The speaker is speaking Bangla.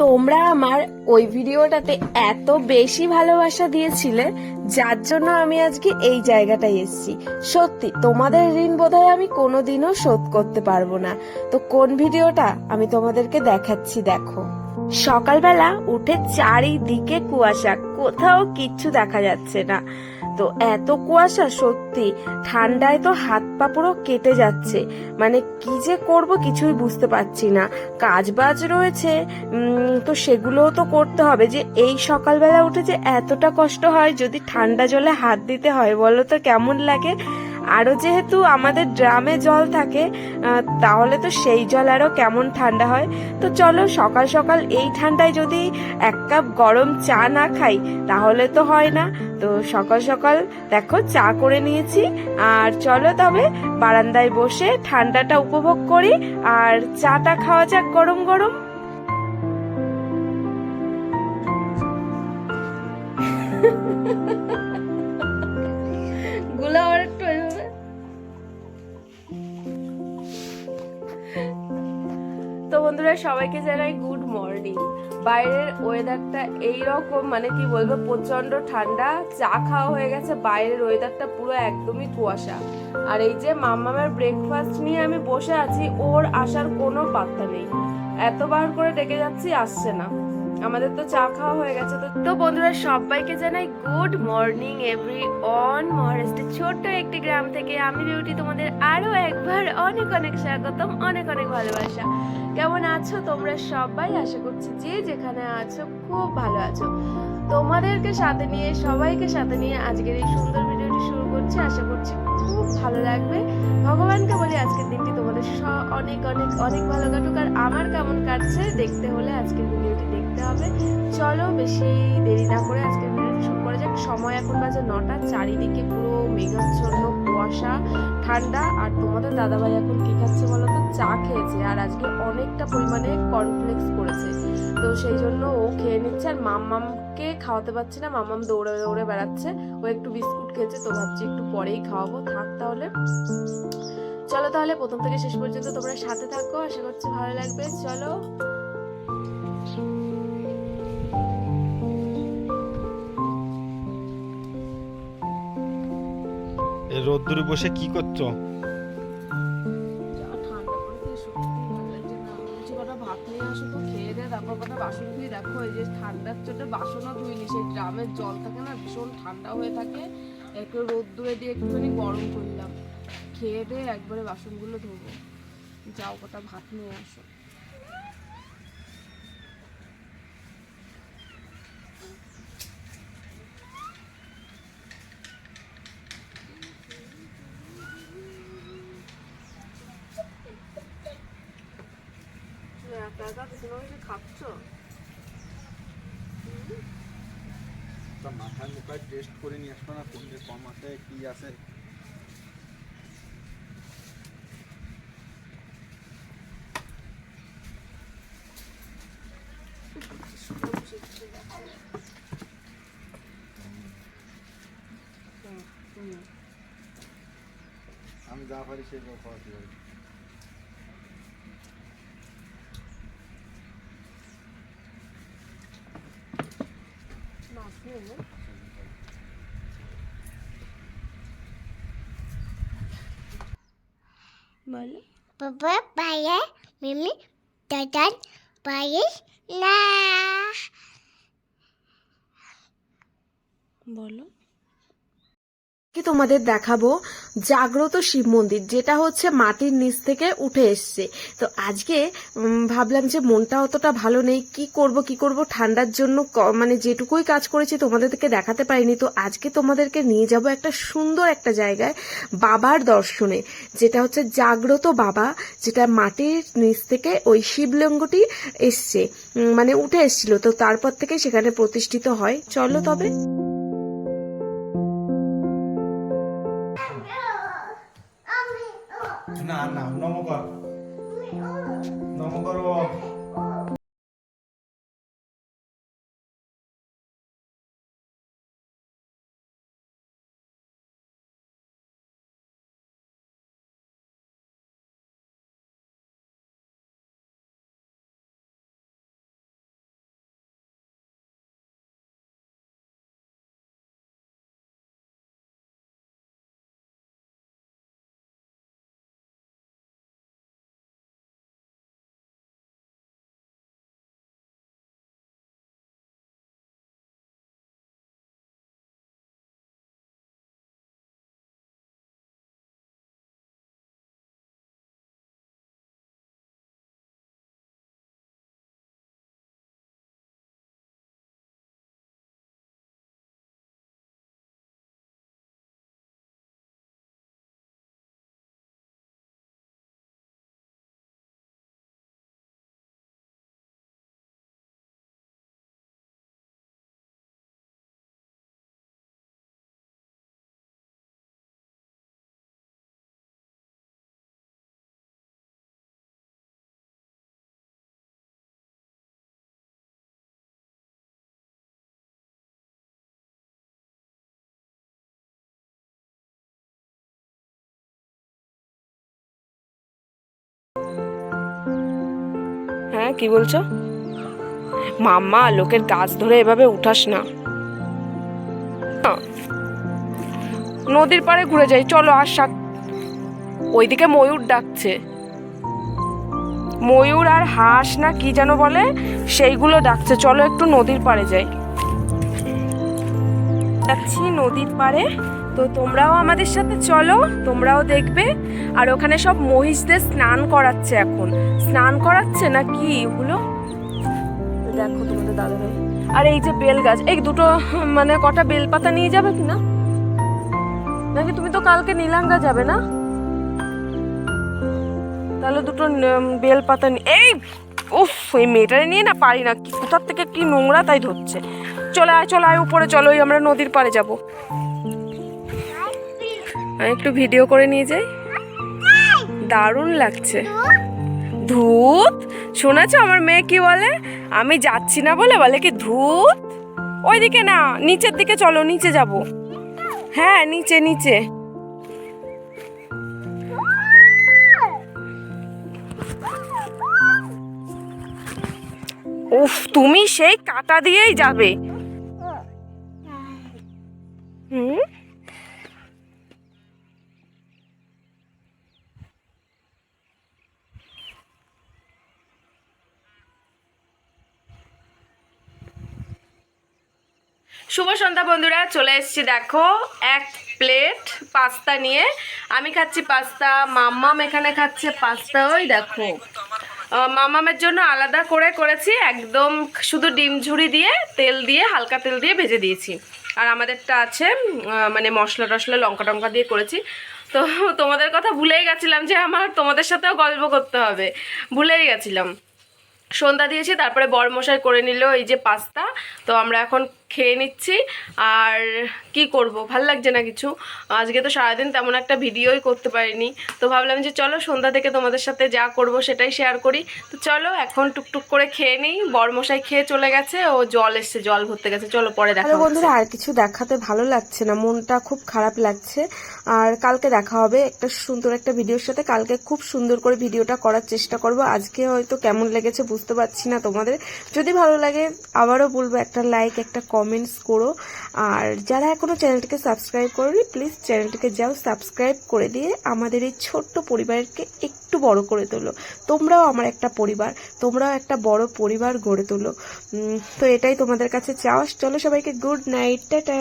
তোমরা আমার ওই ভিডিওটাতে এত বেশি ভালোবাসা দিয়েছিলে, যার জন্য আমি আজকে এই জায়গাটায় এসেছি। সত্যি তোমাদের ঋণ বোধহয় আমি কোনোদিনও শোধ করতে পারবো না। তো কোন ভিডিওটা আমি তোমাদেরকে দেখাচ্ছি, দেখো। সকালবেলা উঠে চারিদিকে কুয়াশা, কোথাও কিচ্ছু দেখা যাচ্ছে না। তো এত কুয়াশা, সত্যি ঠান্ডায় তো হাত পা পুরো কেটে যাচ্ছে। মানে কি যে করব কিছুই বুঝতে পারছি না। কাজ বাজ রয়েছে, তো সেগুলোও তো করতে হবে। যে এই সকালবেলা উঠে যে এতটা কষ্ট হয়, যদি ঠান্ডা জলে হাত দিতে হয় বলো তো কেমন লাগে। আরো যেহেতু আমাদের ড্রামে জল থাকে, তাহলে তো সেই জল আরো কেমন ঠান্ডা হয়। তো চলো সকাল সকাল এই ঠান্ডায় যদি এক কাপ গরম চা না খাই তাহলে তো হয় না। তো সকাল সকাল দেখো চা করে নিয়েছি, আর চলো তবে বারান্দায় বসে ঠান্ডাটা উপভোগ করি, আর চাটা খাওয়া যাক গরম গরম। গুলো আর একটু এভাবে। তো বন্ধুরা, সবাইকে জানাই গুড মর্নিং। বাইরের ওয়েদারটা এইরকম, মানে কি বলবো, প্রচন্ড ঠান্ডা। চা খাওয়া হয়ে গেছে, বাইরের ওয়েদারটা পুরো একদমই কুয়াশা। আর এই যে মাম্মামের ব্রেকফাস্ট নিয়ে আমি বসে আছি, ওর আসার কোনো পাত্তা নেই। এতবার করে ডেকে যাচ্ছি, আসছে না। আমাদের তো চা খাওয়া হয়ে গেছে। তো বন্ধুরা, সবাইকে জানাই গুড মর্নিং এভরি অন। মহারাষ্ট্রের ছোট্ট একটি গ্রাম থেকে আমি বিউটি তোমাদের আরো একবার অনেক অনেক স্বাগতম, অনেক অনেক ভালোবাসা। কেমন আছো তোমরা সবাই? আশা করছি যে যেখানে আছো খুব ভালো আছো। তোমাদেরকে সাথে নিয়ে, সবাইকে সাথে নিয়ে আজকের এই সুন্দর ভিডিওটি শুরু করছি। আশা করছি খুব ভালো লাগবে। ভগবানকে বলি আজকের দিনটি তোমাদের অনেক অনেক অনেক ভালো কাটুক। আর আমার কেমন কাটছে দেখতে হলে আজকের ভিডিওটি দেখতে হবে। চলো বেশি দেরি না করে আজকের ভিডিওটি শুরু করা যাক। সময় এখন বাজে 9টা, চারিদিকে পুরো মেঘাচ্ছন্ন কুয়াশা, ঠান্ডা। আর তোমাদের দাদাভাই এখন কি খাচ্ছে বলো তো? চা খেয়েছে, আর আজকে অনেকটা পরিমাণে কর্নফ্লেক্স করেছে। তো সেই জন্য ও খেয়ে নিচ্ছে, আর মাম্মামকে খাওয়াতে পারছি না। মাম্মাম দৌড়ে দৌড়ে বেড়াচ্ছে। ও একটু বিস্কুট খেয়েছে, তো ভাবছি একটু পরেই খাওয়াবো। থাক তাহলে। চলো তাহলে প্রথম থেকে শেষ পর্যন্ত তোমরা সাথে থাকো, আশা করছি ভালো লাগবে। চলো। এই রোদ্দুরে বসে কি করছো? ভাত নিয়ে আসো তো, খেয়ে দে, তারপর কটা বাসন ধুয়ে। দেখো এই যে ঠান্ডার চোটে বাসনও ধুইনি। সেই ড্রামের জল থাকে না, ভীষণ ঠান্ডা হয়ে থাকে। একটু রোদ্দুরে দিয়ে একটুখানি গরম করলাম। খেয়ে দে একবারে বাসনগুলো ধোবো। যাও কটা ভাত নিয়ে আসো। একা একা কিছু না কিছু খাচ্ছ। মাথায় মুখায় টেস্ট করে নিয়ে আসবো না, কোনটা কম আছে কি আছে। আমি যা পারি সেগুলো খাওয়াতে পারি। বলো। Papa payah Mimi dadan payah lah. বলো। কি তোমাদের দেখাবো জাগ্রত শিব মন্দির, যেটা হচ্ছে মাটির নিচ থেকে উঠে এসছে। তো আজকে ভাবলাম যে মনটা অতটা ভালো নেই, কি করব ঠান্ডার জন্য মানে যেটুকুই কাজ করেছি তোমাদেরকে দেখাতে পারিনি। তো আজকে তোমাদেরকে নিয়ে যাব একটা সুন্দর একটা জায়গায়, বাবার দর্শনে, যেটা হচ্ছে জাগ্রত বাবা, যেটা মাটির নিচ থেকে ওই শিবলিঙ্গটি এসছে, মানে উঠে এসছিল। তো তারপর থেকে সেখানে প্রতিষ্ঠিত হয়। চলো তবে। না না, নমস্কার নমস্কার। হ্যাঁ কি বলছো? মাম্মা, লোকের গাছ ধরে এভাবে উঠাস না। নদীর পাড়ে ঘুরে যাই, চলো। আর ওইদিকে ময়ূর ডাকছে, ময়ূর আর হাঁস না কি যেন বলে, সেইগুলো ডাকছে। চলো একটু নদীর পাড়ে যাই। যাচ্ছি নদীর পাড়ে, তো তোমরাও আমাদের সাথে চলো, তোমরাও দেখবে। আর ওখানে সব মহিষদের স্নান করাচ্ছে, এখন স্নান করাচ্ছে না কি ওগুলো দেখো তোমাদের দাদা ভাই। আর এই যে বেল গাছ, এই দুটো মানে কটা বেলপাতা নিয়ে যাবে কি না? নাকি তুমি তো কালকে নীলাঙ্গা যাবে না? তাহলে দুটো বেলপাতা এই উফ, এই মেয়েটারে নিয়ে না পারি না, কোথার থেকে কি নোংরা তাই ধরছে। চলে আয়, চলে আয় উপরে, চলো আমরা নদীর পাড়ে যাবো। আমি একটু ভিডিও করে নিয়ে যাই, দারুণ লাগছে। ধুত, শোনাছো আমার মেয়ে কি বলে? আমি যাচ্ছি না বলে বলে কি ধুত। ওইদিকে না, নিচের দিকে চলো, নিচে যাব। হ্যাঁ নিচে নিচে। উফ, তুমি সেই কাঁটা দিয়েই যাবে। হুম, শুভ সন্ধ্যা বন্ধুরা, চলে এসেছি দেখো এক প্লেট পাস্তা নিয়ে। আমি খাচ্ছি পাস্তা, মাম্মাম এখানে খাচ্ছে পাস্তা। ওই দেখো, মামামের জন্য আলাদা করে করেছি, একদম শুধু ডিম ঝুড়ি দিয়ে তেল দিয়ে হালকা তেল দিয়ে ভেজে দিয়েছি। আর আমাদেরটা আছে মানে মশলা টশলা লঙ্কা টঙ্কা দিয়ে করেছি। তো তোমাদের কথা ভুলেই গেছিলাম যে আমার তোমাদের সাথেও গল্প করতে হবে, ভুলেই গেছিলাম। সন্ধ্যা দিয়েছি, তারপরে বরমশাই করে নিল এই যে পাস্তা। তো আমরা এখন খেয়ে নিচ্ছি। আর কি করব, ভাল লাগছে না কিছু। আজকে তো সারাদিন তেমন একটা ভিডিওই করতে পারিনি, তো ভাবলাম যে চলো সন্ধ্যা থেকে তোমাদের সাথে যা করব সেটাই শেয়ার করি। তো চলো এখন টুকটুক করে খেয়ে নিই। বরমশাই খেয়ে চলে গেছে, ও জল এসছে, জল ভরতে গেছে। চলো পরে দেখা হবে। বন্ধুরা, আর কিছু দেখাতে ভালো লাগছে না, মনটা খুব খারাপ লাগছে। আর কালকে দেখা হবে একটা সুন্দর একটা ভিডিওর সাথে। কালকে খুব সুন্দর করে ভিডিওটা করার চেষ্টা করব। আজকে হয়তো কেমন লেগেছে বুঝতে পারছি না তোমাদের। যদি ভালো লাগে আবারও বলবো একটা লাইক একটা কমেন্টস করো। আর যারা এখনো চ্যানেলটিকে সাবস্ক্রাইব করোনি, প্লিজ চ্যানেলটিকে যাও সাবস্ক্রাইব করে দিয়ে আমাদের এই ছোট্ট পরিবারকে একটু বড় করে তোলো। তোমরাও আমার একটা পরিবার, তোমরাও একটা বড় পরিবার গড়ে তোলো। তো এটাই তোমাদের কাছে চাওয়া। চলো সবাইকে গুড নাইট, টাটা।